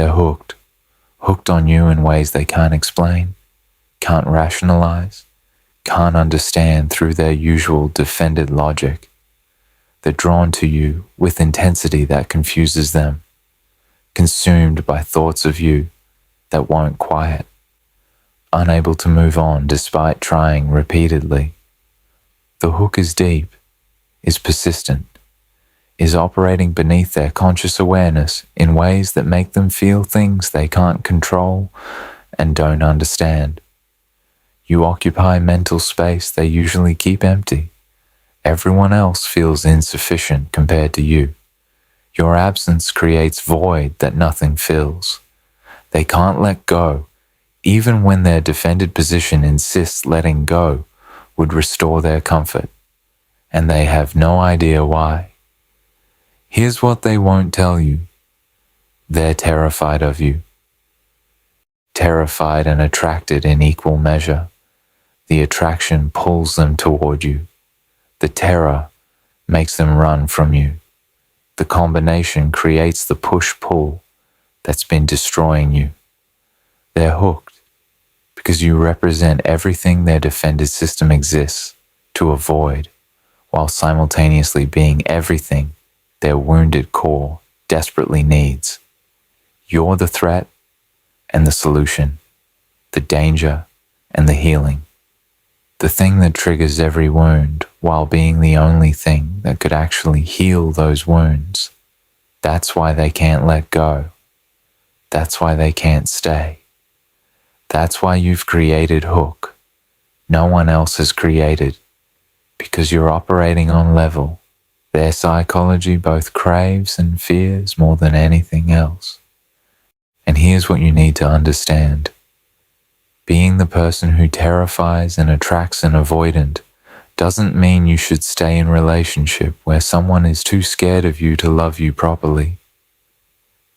They're hooked on you in ways they can't explain, can't rationalize, can't understand through their usual defended logic. They're drawn to you with intensity that confuses them, consumed by thoughts of you that won't quiet, unable to move on despite trying repeatedly. The hook is deep, is persistent, is operating beneath their conscious awareness in ways that make them feel things they can't control and don't understand. You occupy mental space they usually keep empty. Everyone else feels insufficient compared to you. Your absence creates void that nothing fills. They can't let go, even when their defended position insists letting go would restore their comfort, and they have no idea why. Here's what they won't tell you. They're terrified of you. Terrified and attracted in equal measure. The attraction pulls them toward you. The terror makes them run from you. The combination creates the push-pull that's been destroying you. They're hooked because you represent everything their defended system exists to avoid, while simultaneously being everything their wounded core desperately needs. You're the threat and the solution, the danger and the healing. The thing that triggers every wound while being the only thing that could actually heal those wounds. That's why they can't let go. That's why they can't stay. That's why you've created hook. No one else has created, because you're operating on level. Their psychology both craves and fears more than anything else. And here's what you need to understand. Being the person who terrifies and attracts an avoidant doesn't mean you should stay in a relationship where someone is too scared of you to love you properly.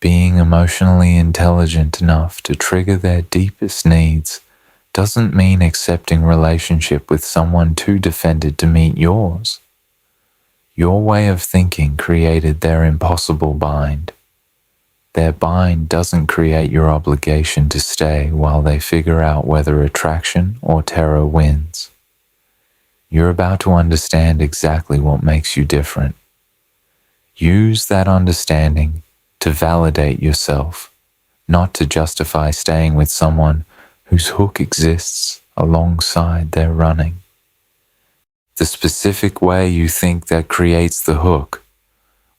Being emotionally intelligent enough to trigger their deepest needs doesn't mean accepting relationship with someone too defended to meet yours. Your way of thinking created their impossible bind. Their bind doesn't create your obligation to stay while they figure out whether attraction or terror wins. You're about to understand exactly what makes you different. Use that understanding to validate yourself, not to justify staying with someone whose hook exists alongside their running. The specific way you think that creates the hook.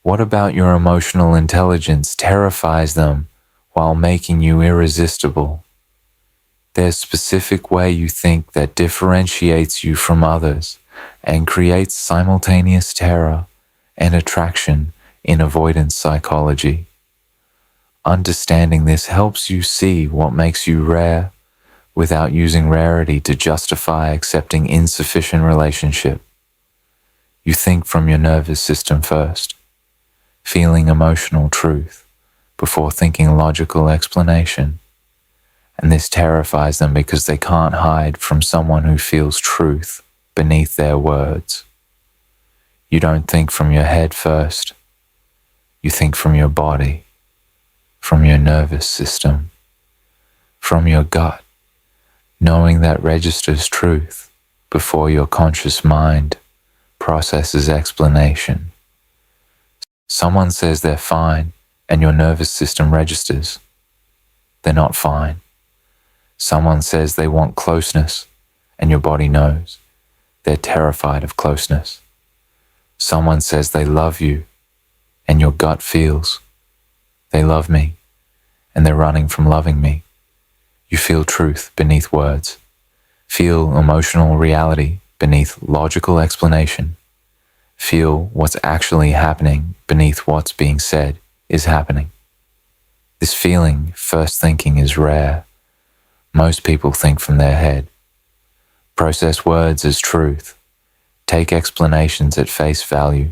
What about your emotional intelligence terrifies them while making you irresistible? There's a specific way you think that differentiates you from others and creates simultaneous terror and attraction in avoidance psychology. Understanding this helps you see what makes you rare without using rarity to justify accepting insufficient relationship. You think from your nervous system first, feeling emotional truth before thinking logical explanation. And this terrifies them because they can't hide from someone who feels truth beneath their words. You don't think from your head first. You think from your body, from your nervous system, from your gut, knowing that registers truth before your conscious mind processes explanation. Someone says they're fine and your nervous system registers. They're not fine. Someone says they want closeness and your body knows. They're terrified of closeness. Someone says they love you and your gut feels. They love me and they're running from loving me. You feel truth beneath words. Feel emotional reality beneath logical explanation. Feel what's actually happening beneath what's being said is happening. This feeling, first thinking, is rare. Most people think from their head. Process words as truth. Take explanations at face value.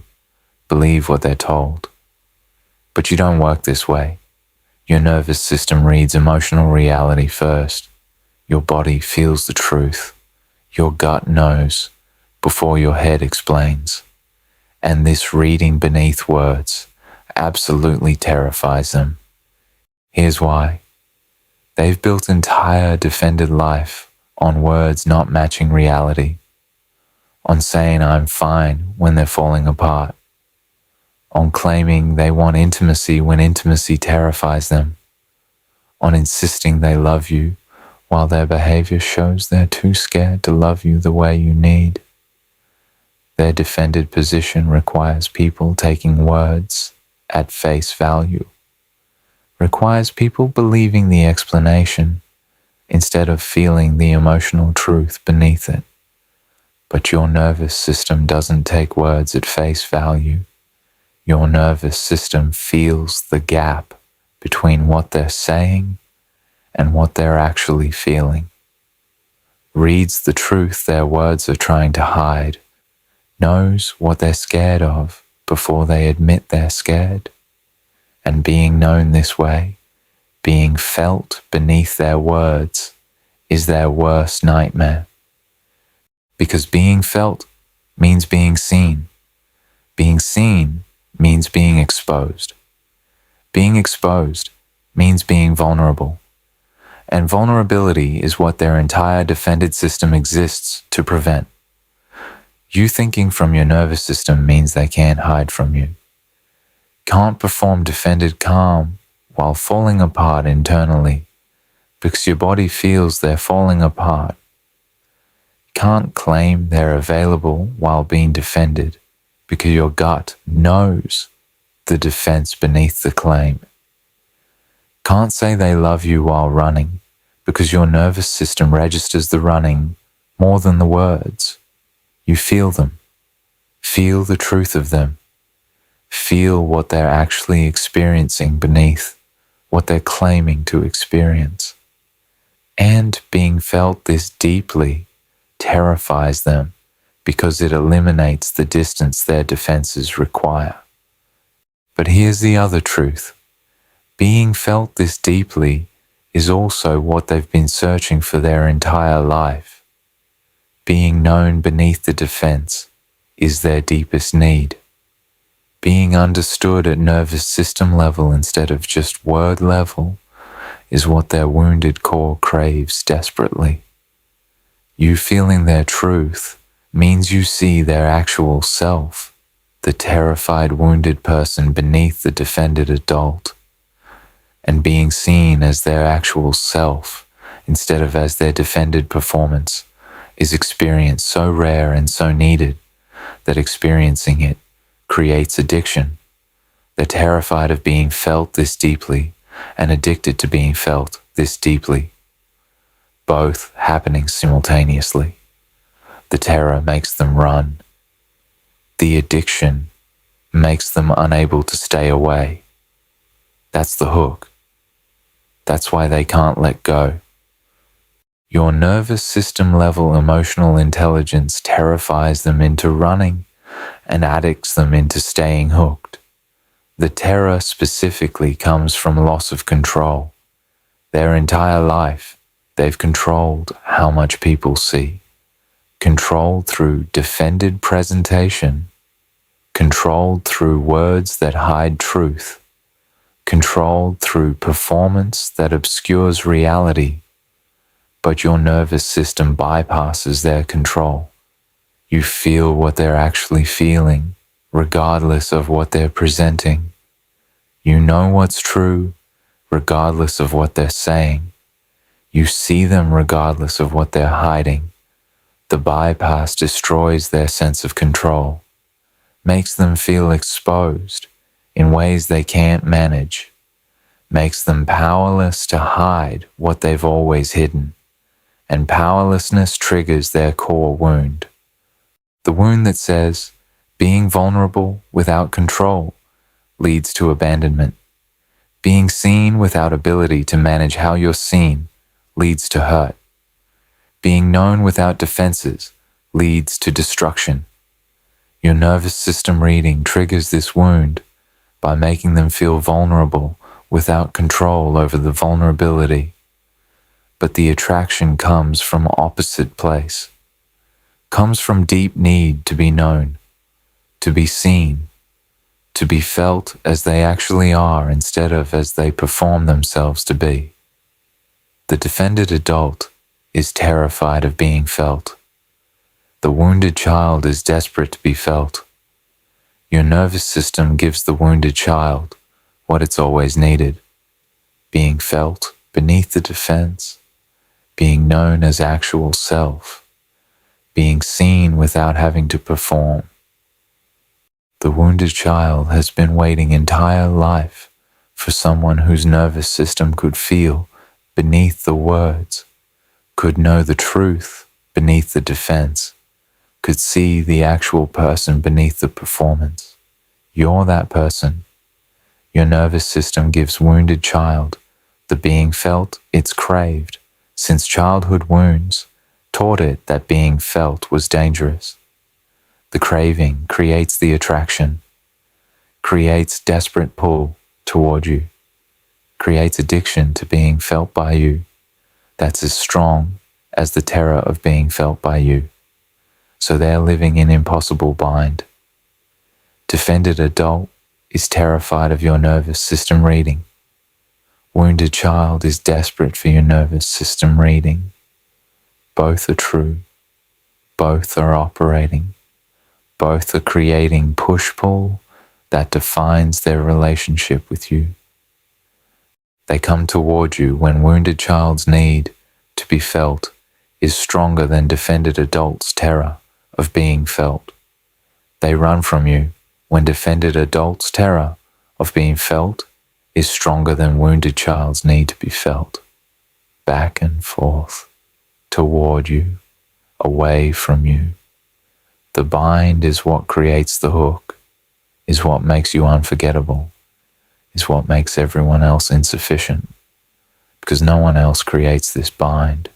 Believe what they're told. But you don't work this way. Your nervous system reads emotional reality first. Your body feels the truth. Your gut knows before your head explains. And this reading beneath words absolutely terrifies them. Here's why. They've built entire defended life on words not matching reality, on saying I'm fine when they're falling apart, on claiming they want intimacy when intimacy terrifies them, on insisting they love you while their behavior shows they're too scared to love you the way you need. Their defended position requires people taking words at face value, requires people believing the explanation instead of feeling the emotional truth beneath it. But your nervous system doesn't take words at face value. Your nervous system feels the gap between what they're saying and what they're actually feeling, reads the truth their words are trying to hide, knows what they're scared of before they admit they're scared. And being known this way, being felt beneath their words, is their worst nightmare. Because being felt means being seen. Being seen means being exposed. Being exposed means being vulnerable. And vulnerability is what their entire defended system exists to prevent. You thinking from your nervous system means they can't hide from you. Can't perform defended calm while falling apart internally because your body feels they're falling apart. Can't claim they're available while being defended because your gut knows the defense beneath the claim. Can't say they love you while running because your nervous system registers the running more than the words. You feel them. Feel the truth of them. Feel what they're actually experiencing beneath what they're claiming to experience. And being felt this deeply terrifies them because it eliminates the distance their defenses require. But here's the other truth. Being felt this deeply is also what they've been searching for their entire life. Being known beneath the defense is their deepest need. Being understood at nervous system level instead of just word level is what their wounded core craves desperately. You feeling their truth means you see their actual self, the terrified wounded person beneath the defended adult. And being seen as their actual self instead of as their defended performance is experience so rare and so needed that experiencing it creates addiction. They're terrified of being felt this deeply and addicted to being felt this deeply, both happening simultaneously. The terror makes them run. The addiction makes them unable to stay away. That's the hook. That's why they can't let go. Your nervous system level emotional intelligence terrifies them into running and addicts them into staying hooked. The terror specifically comes from loss of control. Their entire life, they've controlled how much people see. Controlled through defended presentation. Controlled through words that hide truth. Controlled through performance that obscures reality. But your nervous system bypasses their control. You feel what they're actually feeling, regardless of what they're presenting. You know what's true, regardless of what they're saying. You see them regardless of what they're hiding. The bypass destroys their sense of control, makes them feel exposed in ways they can't manage, makes them powerless to hide what they've always hidden, and powerlessness triggers their core wound. The wound that says, being vulnerable without control leads to abandonment. Being seen without ability to manage how you're seen leads to hurt. Being known without defenses leads to destruction. Your nervous system reading triggers this wound by making them feel vulnerable without control over the vulnerability. But the attraction comes from opposite place. Comes from deep need to be known, to be seen, to be felt as they actually are instead of as they perform themselves to be. The defended adult is terrified of being felt. The wounded child is desperate to be felt. Your nervous system gives the wounded child what it's always needed: being felt beneath the defense, being known as actual self, being seen without having to perform. The wounded child has been waiting entire life for someone whose nervous system could feel beneath the words, could know the truth beneath the defense, could see the actual person beneath the performance. You're that person. Your nervous system gives wounded child the being felt it's craved, since childhood wounds taught it that being felt was dangerous. The craving creates the attraction, creates desperate pull toward you, creates addiction to being felt by you that's as strong as the terror of being felt by you. So they're living in impossible bind. Defended adult is terrified of your nervous system reading. Wounded child is desperate for your nervous system reading. Both are true. Both are operating. Both are creating push-pull that defines their relationship with you. They come toward you when wounded child's need to be felt is stronger than defended adult's terror of being felt. They run from you when defended adult's terror of being felt is stronger than wounded child's need to be felt. Back and forth, toward you, away from you. The bind is what creates the hook, is what makes you unforgettable, is what makes everyone else insufficient, because no one else creates this bind.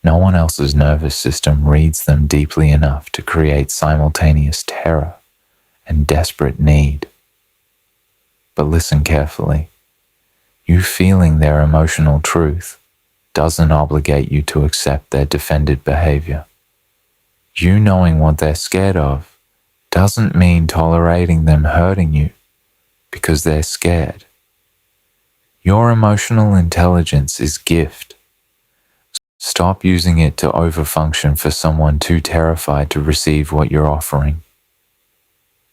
No one else's nervous system reads them deeply enough to create simultaneous terror and desperate need. But listen carefully. You feeling their emotional truth doesn't obligate you to accept their defended behavior. You knowing what they're scared of doesn't mean tolerating them hurting you because they're scared. Your emotional intelligence is gift. Stop using it to overfunction for someone too terrified to receive what you're offering.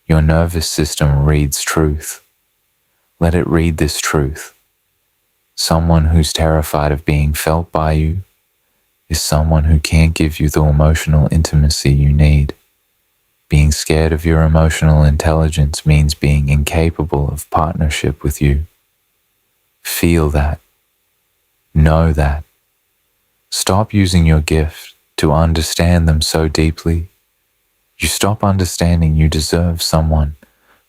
Your nervous system reads truth. Let it read this truth. Someone who's terrified of being felt by you is someone who can't give you the emotional intimacy you need. Being scared of your emotional intelligence means being incapable of partnership with you. Feel that. Know that. Stop using your gift to understand them so deeply. You stop understanding you deserve someone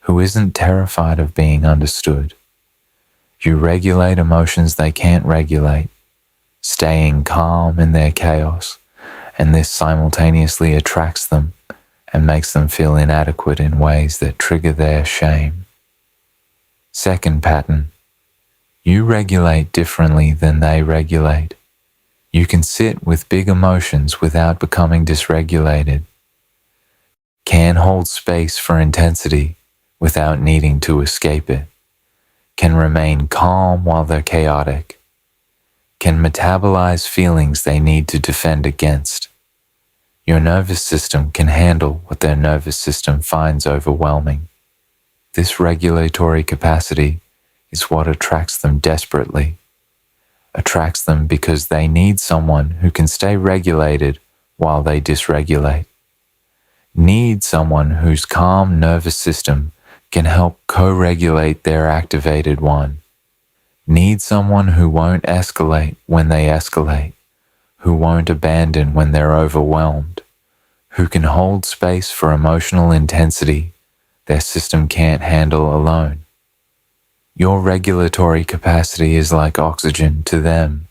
who isn't terrified of being understood. You regulate emotions they can't regulate, staying calm in their chaos, and this simultaneously attracts them and makes them feel inadequate in ways that trigger their shame. Second pattern, you regulate differently than they regulate. You can sit with big emotions without becoming dysregulated, can hold space for intensity without needing to escape it, can remain calm while they're chaotic, can metabolize feelings they need to defend against. Your nervous system can handle what their nervous system finds overwhelming. This regulatory capacity is what attracts them desperately. Attracts them because they need someone who can stay regulated while they dysregulate. Need someone whose calm nervous system can help co-regulate their activated one. Need someone who won't escalate when they escalate, who won't abandon when they're overwhelmed, who can hold space for emotional intensity their system can't handle alone. Your regulatory capacity is like oxygen to them,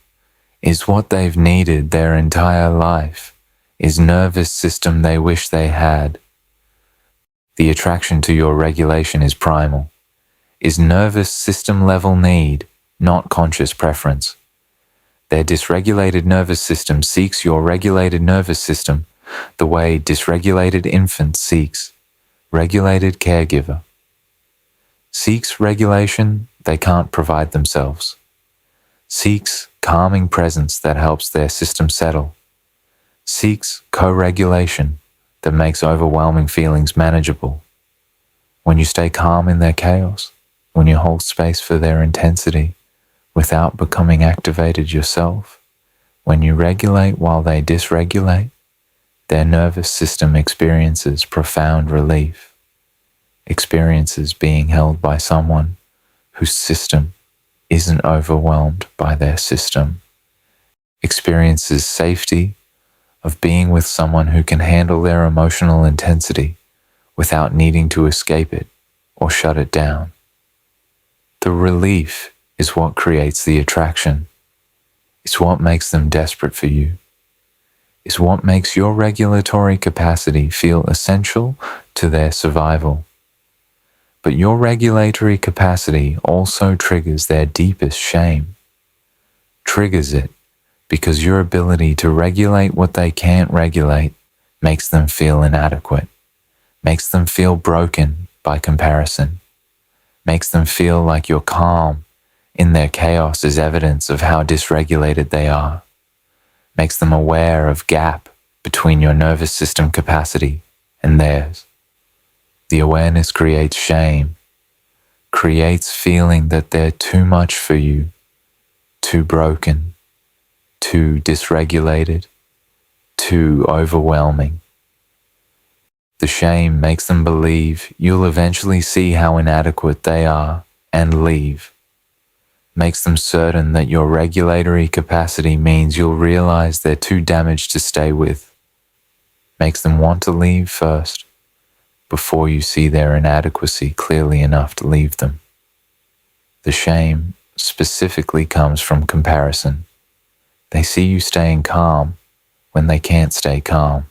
is what they've needed their entire life, is nervous system they wish they had. The attraction to your regulation is primal, is nervous system level need, not conscious preference. Their dysregulated nervous system seeks your regulated nervous system the way dysregulated infant seeks regulated caregiver. seeks regulation they can't provide themselves, seeks calming presence that helps their system settle, seeks co-regulation that makes overwhelming feelings manageable. When you stay calm in their chaos, when you hold space for their intensity without becoming activated yourself, when you regulate while they dysregulate, their nervous system experiences profound relief, experiences being held by someone whose system isn't overwhelmed by their system, experiences safety of being with someone who can handle their emotional intensity without needing to escape it or shut it down. The relief is what creates the attraction. It's what makes them desperate for you. It's what makes your regulatory capacity feel essential to their survival. But your regulatory capacity also triggers their deepest shame. Triggers it because your ability to regulate what they can't regulate makes them feel inadequate, makes them feel broken by comparison, makes them feel like your calm in their chaos is evidence of how dysregulated they are, makes them aware of gap between your nervous system capacity and theirs. The awareness creates shame, creates feeling that they're too much for you, too broken, too dysregulated, too overwhelming. The shame makes them believe you'll eventually see how inadequate they are and leave. Makes them certain that your regulatory capacity means you'll realize they're too damaged to stay with. Makes them want to leave first, before you see their inadequacy clearly enough to leave them. The shame specifically comes from comparison. They see you staying calm when they can't stay calm.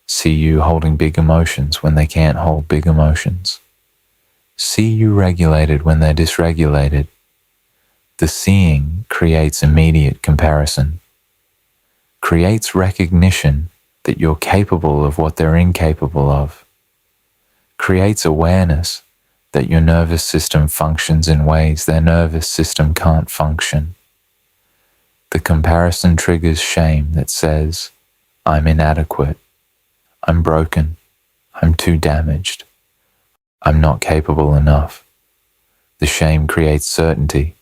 See you holding big emotions when they can't hold big emotions. See you regulated when they're dysregulated. The seeing creates immediate comparison, creates recognition that you're capable of what they're incapable of, creates awareness that your nervous system functions in ways their nervous system can't function. The comparison triggers shame that says, I'm inadequate, I'm broken, I'm too damaged, I'm not capable enough. The shame creates certainty.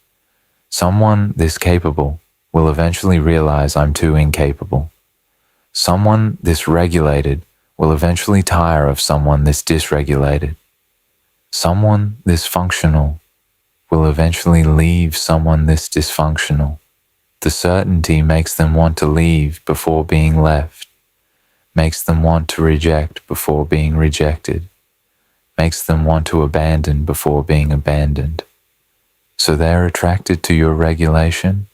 Someone this capable will eventually realize I'm too incapable. Someone this regulated will eventually tire of someone this dysregulated. Someone this functional will eventually leave someone this dysfunctional. The certainty makes them want to leave before being left, makes them want to reject before being rejected, makes them want to abandon before being abandoned. So they're attracted to your regulation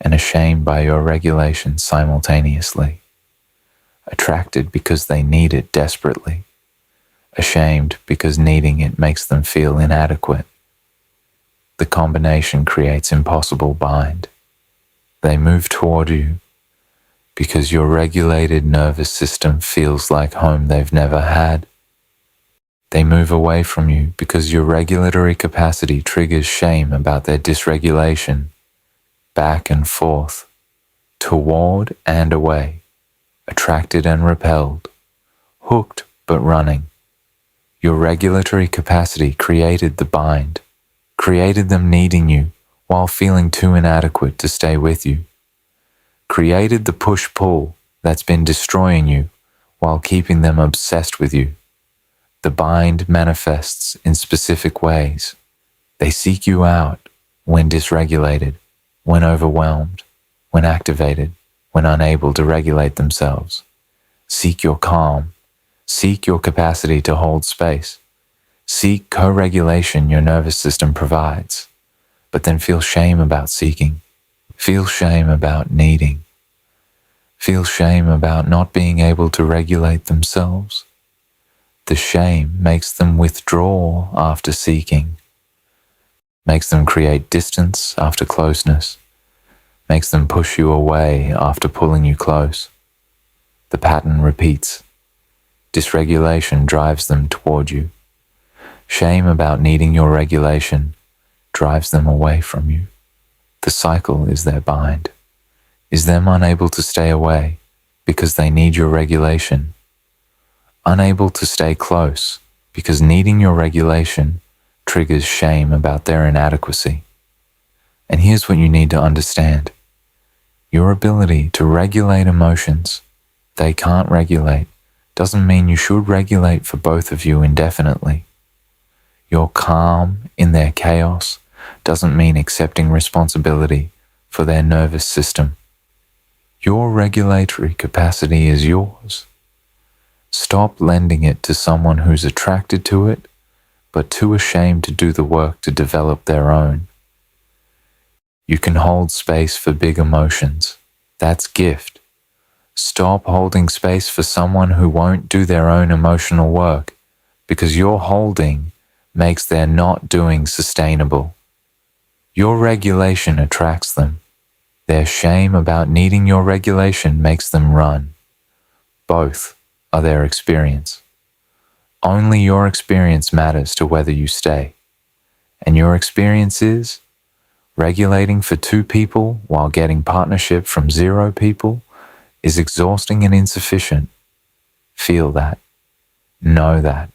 and ashamed by your regulation simultaneously. Attracted because they need it desperately. Ashamed because needing it makes them feel inadequate. The combination creates impossible bind. They move toward you because your regulated nervous system feels like home they've never had. They move away from you because your regulatory capacity triggers shame about their dysregulation, back and forth, toward and away, attracted and repelled, hooked but running. Your regulatory capacity created the bind, created them needing you while feeling too inadequate to stay with you, created the push-pull that's been destroying you while keeping them obsessed with you. The bind manifests in specific ways. They seek you out when dysregulated, when overwhelmed, when activated, when unable to regulate themselves. Seek your calm. Seek your capacity to hold space. Seek co-regulation your nervous system provides, but then feel shame about seeking. Feel shame about needing. Feel shame about not being able to regulate themselves. The shame makes them withdraw after seeking, makes them create distance after closeness, makes them push you away after pulling you close. The pattern repeats. Dysregulation drives them toward you. Shame about needing your regulation drives them away from you. The cycle is their bind, is them unable to stay away because they need your regulation, unable to stay close because needing your regulation triggers shame about their inadequacy. And here's what you need to understand. Your ability to regulate emotions they can't regulate doesn't mean you should regulate for both of you indefinitely. Your calm in their chaos doesn't mean accepting responsibility for their nervous system. Your regulatory capacity is yours. Stop lending it to someone who's attracted to it, but too ashamed to do the work to develop their own. You can hold space for big emotions. That's gift. Stop holding space for someone who won't do their own emotional work because your holding makes their not doing sustainable. Your regulation attracts them. Their shame about needing your regulation makes them run. Both are their experience. Only your experience matters to whether you stay. And your experience is regulating for 2 people while getting partnership from 0 people is exhausting and insufficient. Feel that. Know that.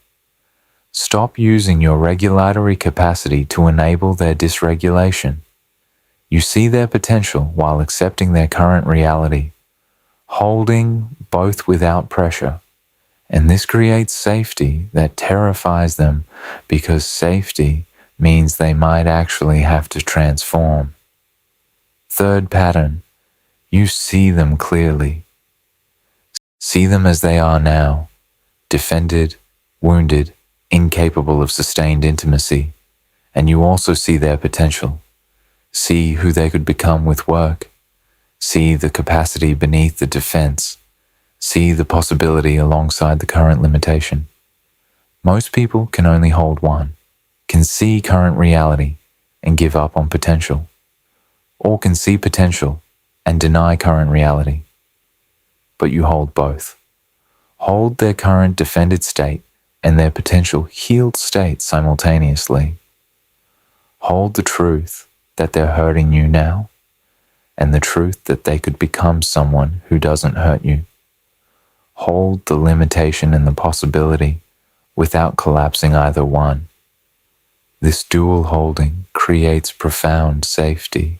Stop using your regulatory capacity to enable their dysregulation. You see their potential while accepting their current reality, holding both without pressure. And this creates safety that terrifies them because safety means they might actually have to transform. Third pattern, you see them clearly. See them as they are now, defended, wounded, incapable of sustained intimacy, and you also see their potential. See who they could become with work. See the capacity beneath the defense. See the possibility alongside the current limitation. Most people can only hold one, can see current reality and give up on potential, or can see potential and deny current reality. But you hold both. Hold their current defended state and their potential healed state simultaneously. Hold the truth that they're hurting you now and the truth that they could become someone who doesn't hurt you. Hold the limitation and the possibility without collapsing either one. This dual holding creates profound safety.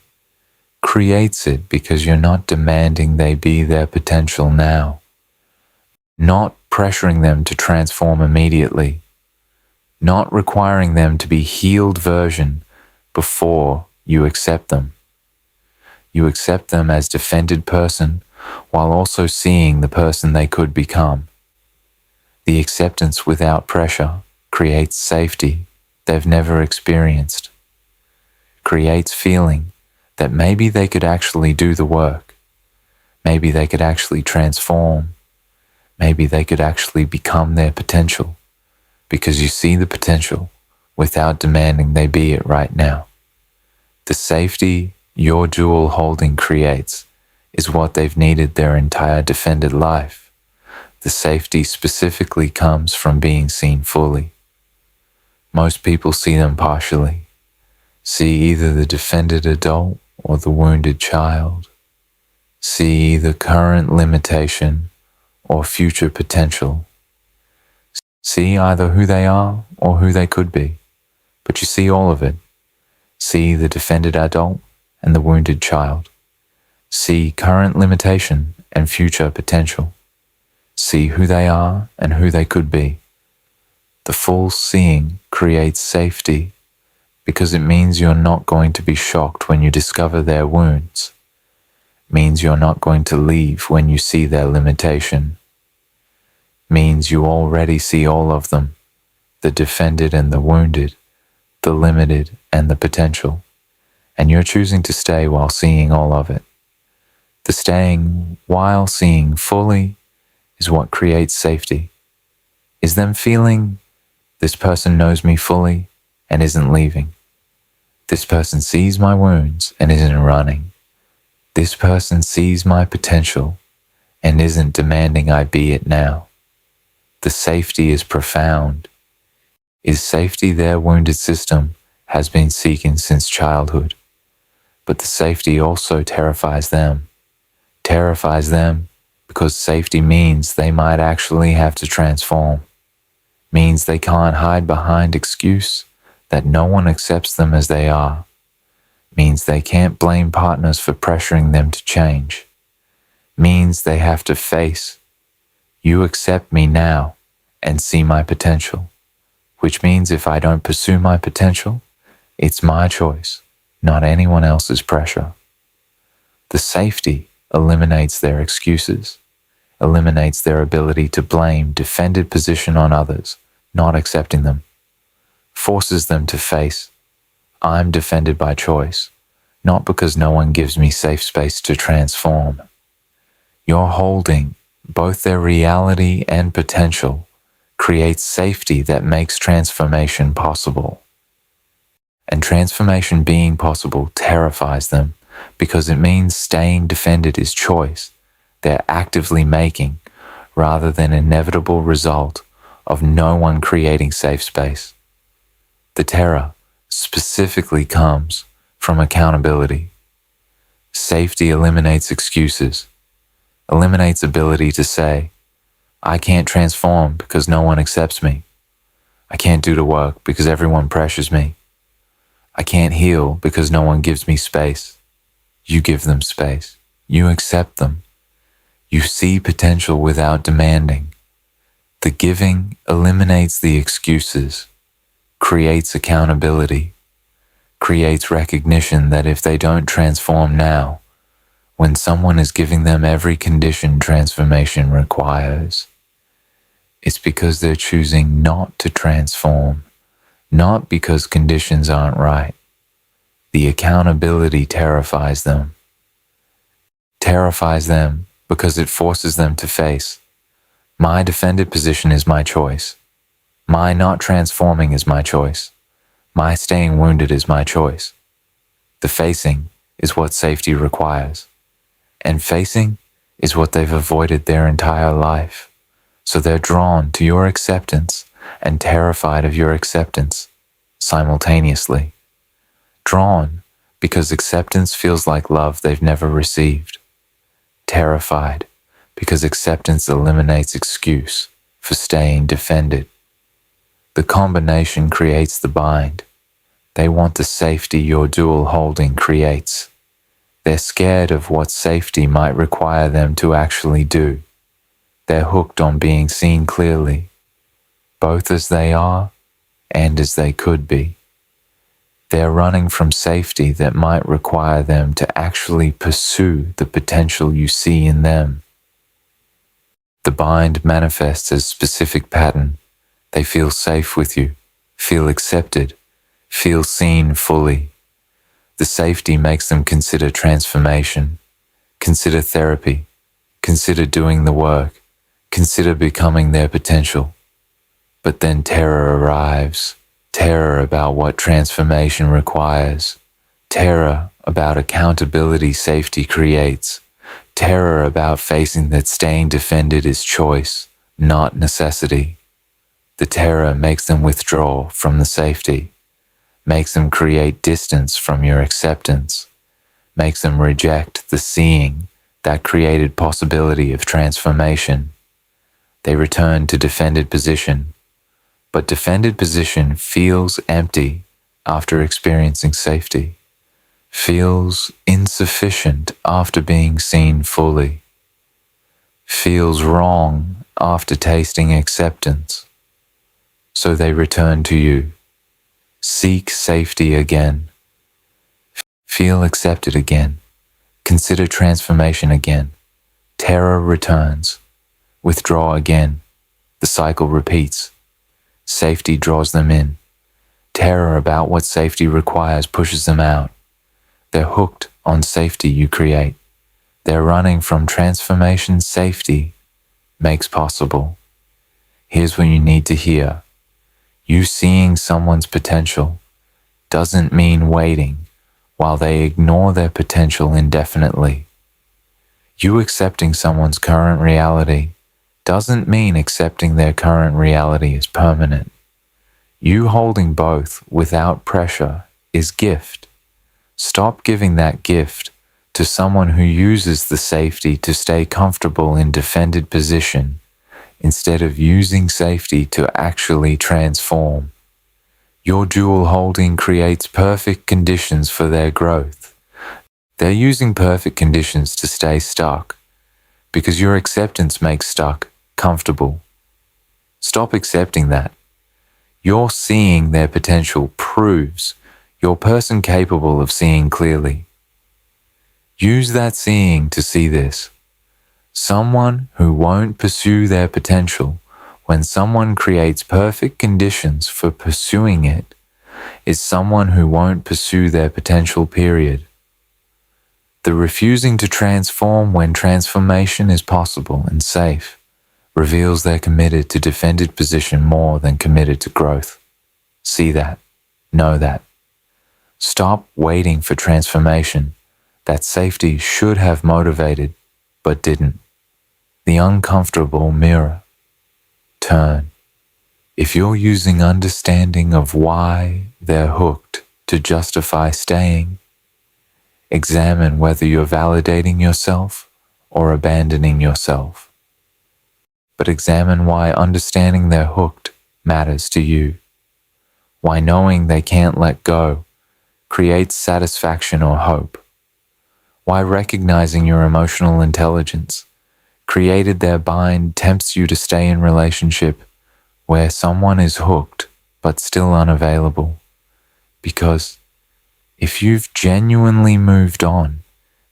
Creates it because you're not demanding they be their potential now, not pressuring them to transform immediately, not requiring them to be healed version before you accept them. You accept them as defended person while also seeing the person they could become. The acceptance without pressure creates safety they've never experienced, creates feeling that maybe they could actually do the work, maybe they could actually transform, maybe they could actually become their potential, because you see the potential without demanding they be it right now. The safety your dual holding creates is what they've needed their entire defended life. The safety specifically comes from being seen fully. Most people see them partially, see either the defended adult or the wounded child, see either current limitation or future potential, see either who they are or who they could be, but you see all of it. See the defended adult and the wounded child. See current limitation and future potential. See who they are and who they could be. The full seeing creates safety because it means you're not going to be shocked when you discover their wounds. It means you're not going to leave when you see their limitation. It means you already see all of them, the defended and the wounded, the limited and the potential, and you're choosing to stay while seeing all of it. The staying while seeing fully is what creates safety. Is them feeling, this person knows me fully and isn't leaving. This person sees my wounds and isn't running. This person sees my potential and isn't demanding I be it now. The safety is profound. is safety their wounded system has been seeking since childhood. But the safety also terrifies them. Terrifies them because safety means they might actually have to transform. Means they can't hide behind excuse that no one accepts them as they are. Means they can't blame partners for pressuring them to change. Means they have to face, you accept me now and see my potential. Which means if I don't pursue my potential, it's my choice, not anyone else's pressure. The safety eliminates their excuses, eliminates their ability to blame defended position on others, not accepting them, forces them to face, I'm defended by choice, not because no one gives me safe space to transform. You're holding both their reality and potential creates safety that makes transformation possible. And transformation being possible terrifies them because it means staying defended is choice they're actively making rather than an inevitable result of no one creating safe space. The terror specifically comes from accountability. Safety eliminates excuses, eliminates ability to say, I can't transform because no one accepts me. I can't do the work because everyone pressures me. I can't heal because no one gives me space. You give them space. You accept them. You see potential without demanding. The giving eliminates the excuses, creates accountability, creates recognition that if they don't transform now, when someone is giving them every condition transformation requires, it's because they're choosing not to transform, not because conditions aren't right. The accountability terrifies them. Terrifies them because it forces them to face, my defended position is my choice. My not transforming is my choice. My staying wounded is my choice. The facing is what safety requires. And facing is what they've avoided their entire life. So they're drawn to your acceptance and terrified of your acceptance simultaneously. Drawn because acceptance feels like love they've never received. Terrified because acceptance eliminates excuse for staying defended. The combination creates the bind. They want the safety your dual holding creates. They're scared of what safety might require them to actually do. They're hooked on being seen clearly, both as they are and as they could be. They're running from safety that might require them to actually pursue the potential you see in them. The bind manifests as specific pattern. They feel safe with you, feel accepted, feel seen fully. The safety makes them consider transformation, consider therapy, consider doing the work, consider becoming their potential. But then terror arrives, terror about what transformation requires, terror about accountability safety creates, terror about facing that staying defended is choice, not necessity. The terror makes them withdraw from the safety, makes them create distance from your acceptance, makes them reject the seeing that created possibility of transformation. They return to defended position, but defended position feels empty after experiencing safety, feels insufficient after being seen fully, feels wrong after tasting acceptance. So they return to you, seek safety again, feel accepted again, consider transformation again. Terror returns, withdraw again. The cycle repeats. Safety draws them in. Terror about what safety requires pushes them out. They're hooked on safety you create. They're running from transformation safety makes possible. Here's what you need to hear. You seeing someone's potential doesn't mean waiting while they ignore their potential indefinitely. You accepting someone's current reality doesn't mean accepting their current reality is permanent. You holding both without pressure is gift. Stop giving that gift to someone who uses the safety to stay comfortable in defended position instead of using safety to actually transform. Your dual holding creates perfect conditions for their growth. They're using perfect conditions to stay stuck because your acceptance makes stuck comfortable. Stop accepting that. Your seeing their potential proves you're a person capable of seeing clearly. Use that seeing to see this. Someone who won't pursue their potential when someone creates perfect conditions for pursuing it is someone who won't pursue their potential, period. The refusing to transform when transformation is possible and safe reveals they're committed to defended position more than committed to growth. See that. Know that. Stop waiting for transformation that safety should have motivated but didn't. The uncomfortable mirror. Turn. If you're using understanding of why they're hooked to justify staying, examine whether you're validating yourself or abandoning yourself. But examine why understanding they're hooked matters to you. Why knowing they can't let go creates satisfaction or hope. Why recognizing your emotional intelligence created their bind tempts you to stay in relationship where someone is hooked but still unavailable. Because if you've genuinely moved on,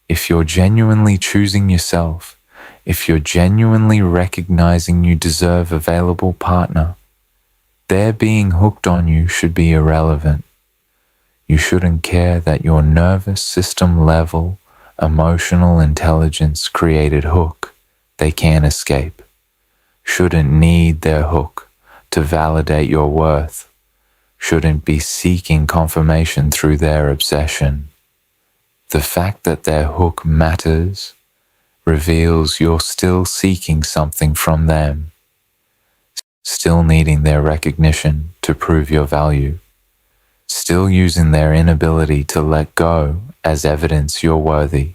if you're genuinely choosing yourself, if you're genuinely recognizing you deserve a available partner, their being hooked on you should be irrelevant. You shouldn't care that your nervous system level, emotional intelligence created hook they can't escape. Shouldn't need their hook to validate your worth. Shouldn't be seeking confirmation through their obsession. The fact that their hook matters reveals you're still seeking something from them, still needing their recognition to prove your value, still using their inability to let go as evidence you're worthy,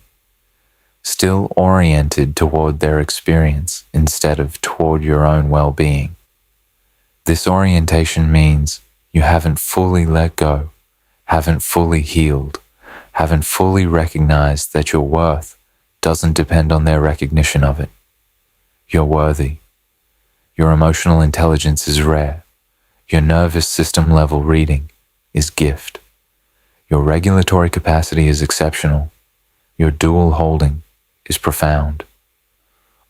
still oriented toward their experience instead of toward your own well-being. This orientation means you haven't fully let go, haven't fully healed, haven't fully recognized that your worth doesn't depend on their recognition of it. You're worthy. Your emotional intelligence is rare. Your nervous system level reading is gift. Your regulatory capacity is exceptional. Your dual holding is profound.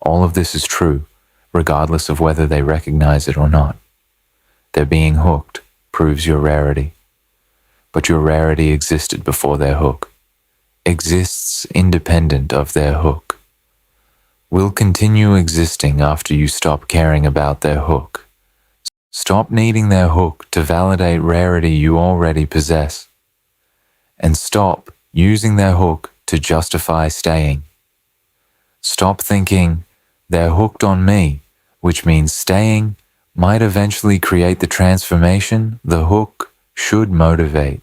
All of this is true, regardless of whether they recognize it or not. Their being hooked proves your rarity. But your rarity existed before their hook, exists independent of their hook, will continue existing after you stop caring about their hook. Stop needing their hook to validate rarity you already possess, and stop using their hook to justify staying. Stop thinking, they're hooked on me, which means staying might eventually create the transformation the hook should motivate.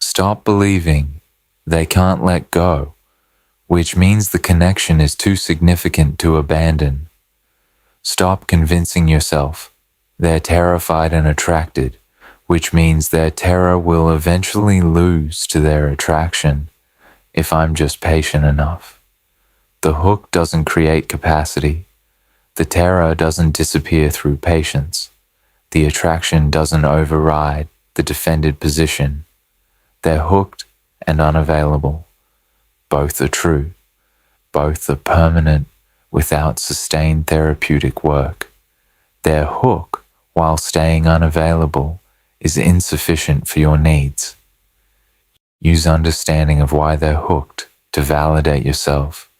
Stop believing they can't let go, which means the connection is too significant to abandon. Stop convincing yourself they're terrified and attracted, which means their terror will eventually lose to their attraction if I'm just patient enough. The hook doesn't create capacity. The terror doesn't disappear through patience. The attraction doesn't override the defended position. They're hooked and unavailable. Both are true. Both are permanent without sustained therapeutic work. Their hook, while staying unavailable, is insufficient for your needs. Use understanding of why they're hooked to validate yourself,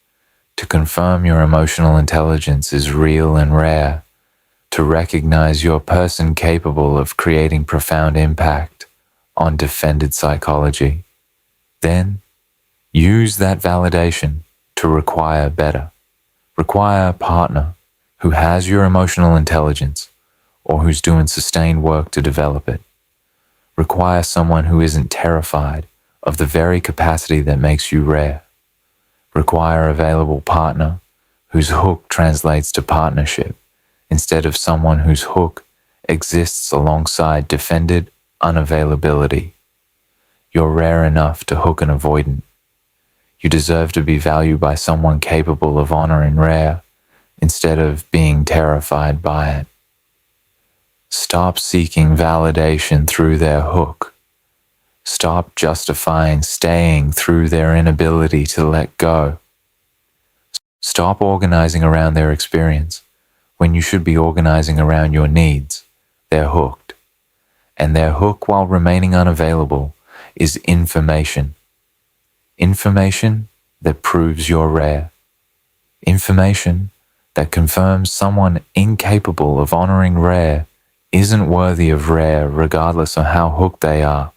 to confirm your emotional intelligence is real and rare, to recognize you're a person capable of creating profound impact on defended psychology. Then, use that validation to require better. Require a partner who has your emotional intelligence or who's doing sustained work to develop it. Require someone who isn't terrified of the very capacity that makes you rare. Require a available partner whose hook translates to partnership, instead of someone whose hook exists alongside defended unavailability. You're rare enough to hook an avoidant. You deserve to be valued by someone capable of honoring rare instead of being terrified by it. Stop seeking validation through their hook. Stop justifying staying through their inability to let go. Stop organizing around their experience when you should be organizing around your needs. They're hooked. And their hook, while remaining unavailable, is information. Information that proves you're rare. Information that confirms someone incapable of honoring rare isn't worthy of rare regardless of how hooked they are.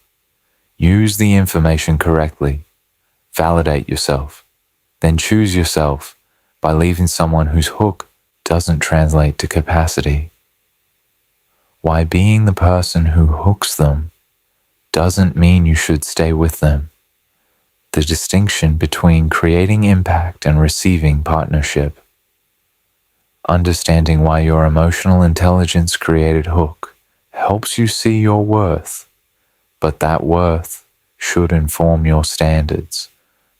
Use the information correctly. Validate yourself. Then choose yourself by leaving someone whose hook doesn't translate to capacity. Why being the person who hooks them doesn't mean you should stay with them. The distinction between creating impact and receiving partnership. Understanding why your emotional intelligence created hook helps you see your worth, but that worth should inform your standards,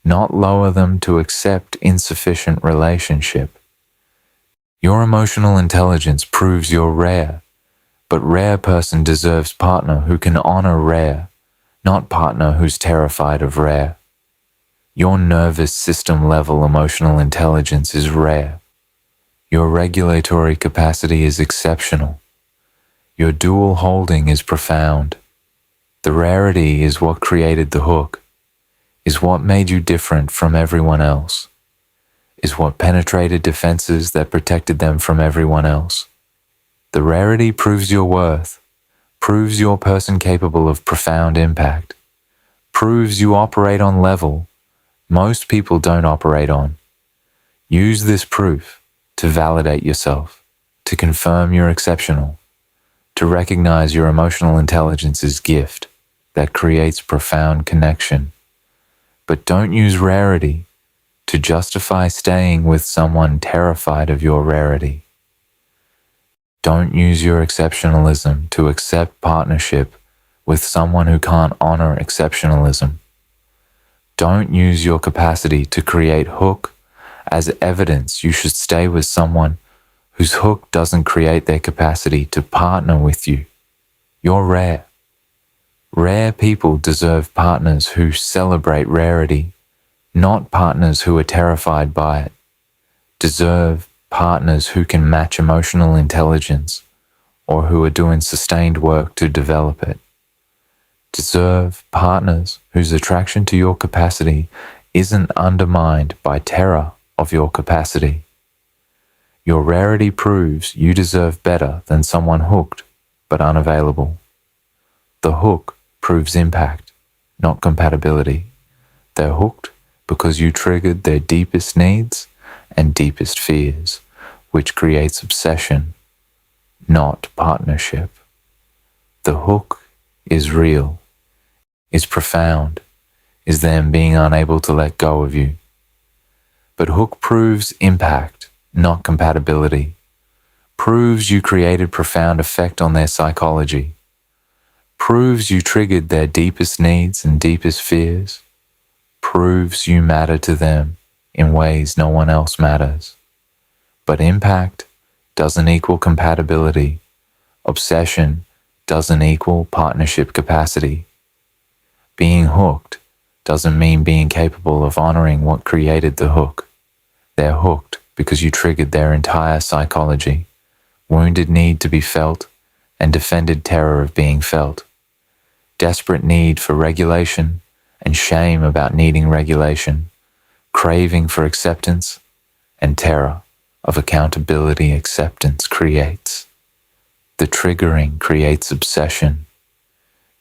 not lower them to accept insufficient relationship. Your emotional intelligence proves you're rare, but rare person deserves partner who can honor rare, not partner who's terrified of rare. Your nervous system level emotional intelligence is rare. Your regulatory capacity is exceptional. Your dual holding is profound. The rarity is what created the hook, is what made you different from everyone else, is what penetrated defenses that protected them from everyone else. The rarity proves your worth, proves you're a person capable of profound impact, proves you operate on level most people don't operate on. Use this proof to validate yourself, to confirm you're exceptional, to recognize your emotional intelligence's gift that creates profound connection. But don't use rarity to justify staying with someone terrified of your rarity. Don't use your exceptionalism to accept partnership with someone who can't honor exceptionalism. Don't use your capacity to create hook as evidence you should stay with someone whose hook doesn't create their capacity to partner with you. You're rare. Rare people deserve partners who celebrate rarity, not partners who are terrified by it. Deserve partners who can match emotional intelligence or who are doing sustained work to develop it. Deserve partners whose attraction to your capacity isn't undermined by terror of your capacity. Your rarity proves you deserve better than someone hooked but unavailable. The hook proves impact, not compatibility. They're hooked because you triggered their deepest needs and deepest fears, which creates obsession, not partnership. The hook is real, is profound, is them being unable to let go of you. But hook proves impact, not compatibility. Proves you created profound effect on their psychology. Proves you triggered their deepest needs and deepest fears. Proves you matter to them in ways no one else matters. But impact doesn't equal compatibility. Obsession doesn't equal partnership capacity. Being hooked doesn't mean being capable of honoring what created the hook. They're hooked because you triggered their entire psychology, wounded need to be felt, and defended terror of being felt. Desperate need for regulation and shame about needing regulation, craving for acceptance, and terror of accountability acceptance creates. The triggering creates obsession,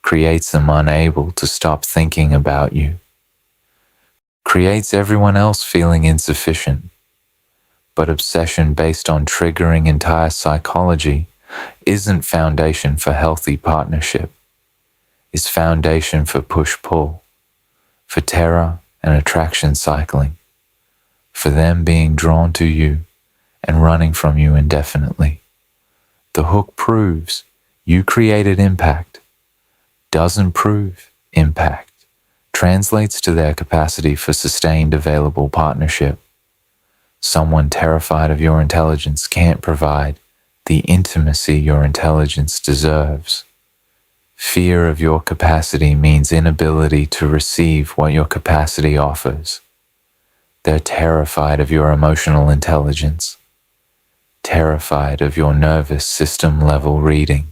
creates them unable to stop thinking about you, creates everyone else feeling insufficient. But obsession based on triggering entire psychology isn't foundation for healthy partnership, is foundation for push-pull, for terror and attraction cycling, for them being drawn to you and running from you indefinitely. The hook proves you created impact, doesn't prove impact, translates to their capacity for sustained available partnership. Someone terrified of your intelligence can't provide the intimacy your intelligence deserves. Fear of your capacity means inability to receive what your capacity offers. They're terrified of your emotional intelligence, terrified of your nervous system level reading,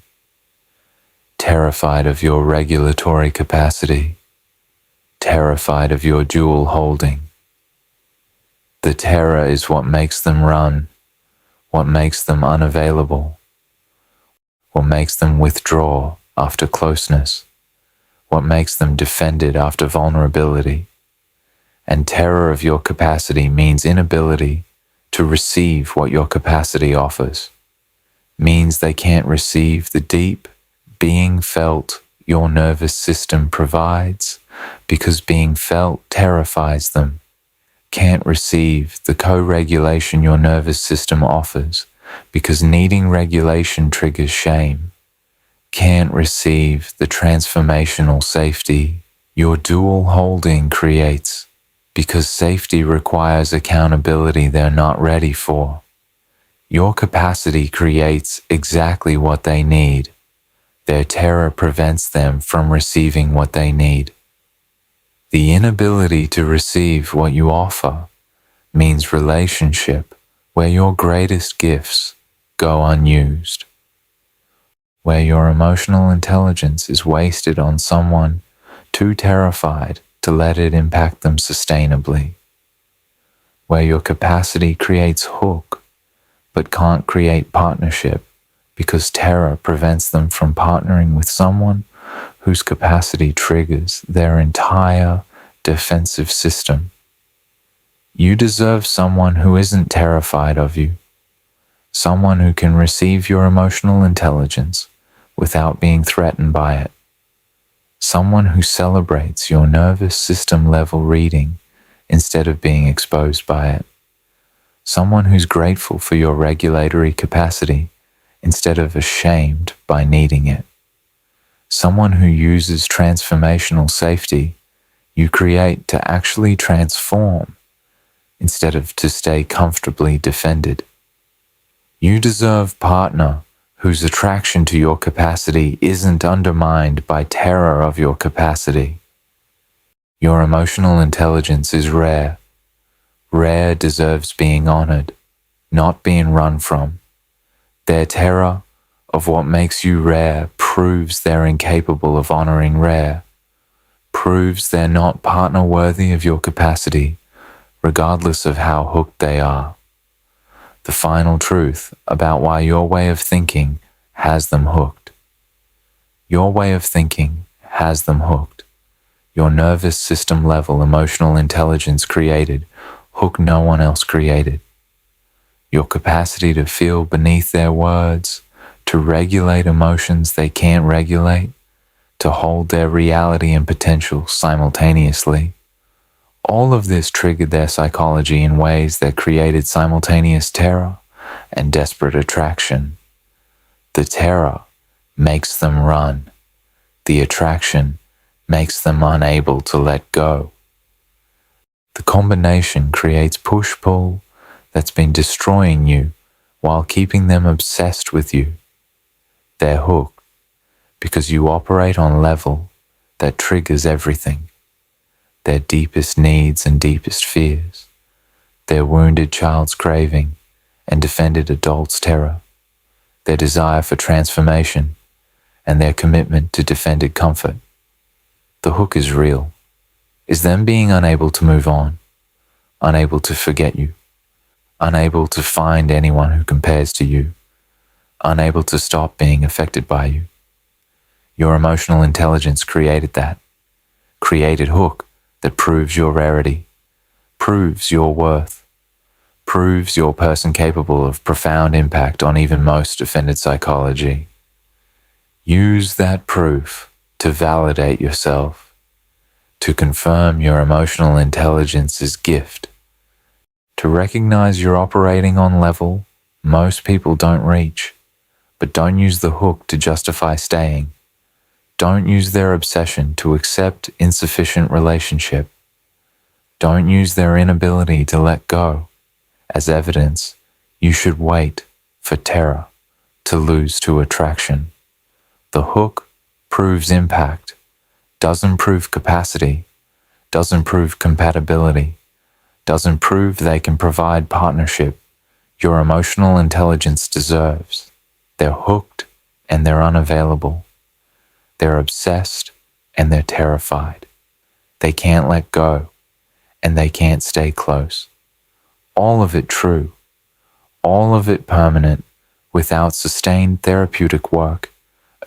terrified of your regulatory capacity, terrified of your dual holding. The terror is what makes them run, what makes them unavailable, what makes them withdraw after closeness, what makes them defended after vulnerability. And terror of your capacity means inability to receive what your capacity offers, means they can't receive the deep being felt your nervous system provides because being felt terrifies them, can't receive the co-regulation your nervous system offers because needing regulation triggers shame, can't receive the transformational safety your dual holding creates because safety requires accountability they're not ready for. Your capacity creates exactly what they need. Their terror prevents them from receiving what they need. The inability to receive what you offer means relationship where your greatest gifts go unused, where your emotional intelligence is wasted on someone too terrified to let it impact them sustainably, where your capacity creates hook but can't create partnership because terror prevents them from partnering with someone whose capacity triggers their entire defensive system. You deserve someone who isn't terrified of you, someone who can receive your emotional intelligence without being threatened by it, someone who celebrates your nervous system level reading instead of being exposed by it, someone who's grateful for your regulatory capacity instead of ashamed by needing it, someone who uses transformational safety you create to actually transform instead of to stay comfortably defended. You deserve partner whose attraction to your capacity isn't undermined by terror of your capacity. Your emotional intelligence is rare. Rare deserves being honored, not being run from. Their terror of what makes you rare proves they're incapable of honoring rare, proves they're not partner worthy of your capacity, regardless of how hooked they are. The final truth about why your way of thinking has them hooked. Your way of thinking has them hooked. Your nervous system level emotional intelligence created hook no one else created. Your capacity to feel beneath their words, to regulate emotions they can't regulate, to hold their reality and potential simultaneously. All of this triggered their psychology in ways that created simultaneous terror and desperate attraction. The terror makes them run. The attraction makes them unable to let go. The combination creates push-pull that's been destroying you while keeping them obsessed with you. They're hooked because you operate on level that triggers everything. Their deepest needs and deepest fears, their wounded child's craving and defended adult's terror, their desire for transformation and their commitment to defended comfort. The hook is real, is them being unable to move on, unable to forget you, unable to find anyone who compares to you, unable to stop being affected by you. Your emotional intelligence created that, created hook that proves your rarity, proves your worth, proves your person capable of profound impact on even most offended psychology. Use that proof to validate yourself, to confirm your emotional intelligence's gift, to recognize you're operating on level most people don't reach, but don't use the hook to justify staying. Don't use their obsession to accept insufficient relationship. Don't use their inability to let go as evidence. You should wait for terror to lose to attraction. The hook proves impact, doesn't prove capacity, doesn't prove compatibility, doesn't prove they can provide partnership your emotional intelligence deserves. They're hooked and they're unavailable. They're obsessed and they're terrified. They can't let go and they can't stay close. All of it true, all of it permanent, without sustained therapeutic work,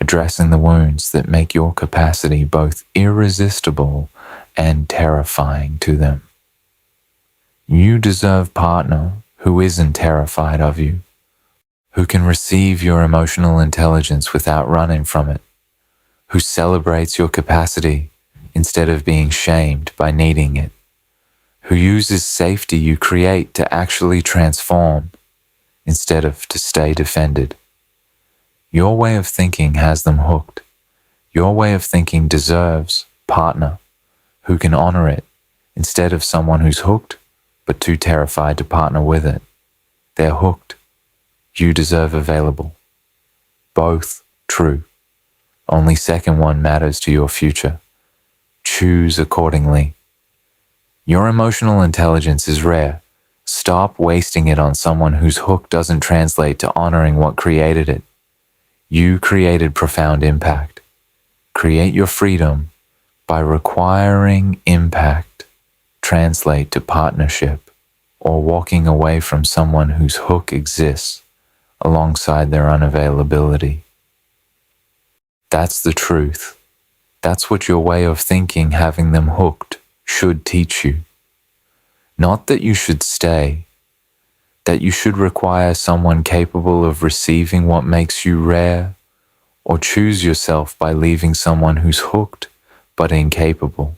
addressing the wounds that make your capacity both irresistible and terrifying to them. You deserve partner who isn't terrified of you, who can receive your emotional intelligence without running from it, who celebrates your capacity instead of being shamed by needing it, who uses safety you create to actually transform instead of to stay defended. Your way of thinking has them hooked. Your way of thinking deserves partner who can honor it instead of someone who's hooked but too terrified to partner with it. They're hooked. You deserve available. Both true. Only second one matters to your future. Choose accordingly. Your emotional intelligence is rare. Stop wasting it on someone whose hook doesn't translate to honoring what created it. You created profound impact. Create your freedom by requiring impact translate to partnership or walking away from someone whose hook exists alongside their unavailability. That's the truth. That's what your way of thinking having them hooked should teach you. Not that you should stay, that you should require someone capable of receiving what makes you rare, or choose yourself by leaving someone who's hooked but incapable.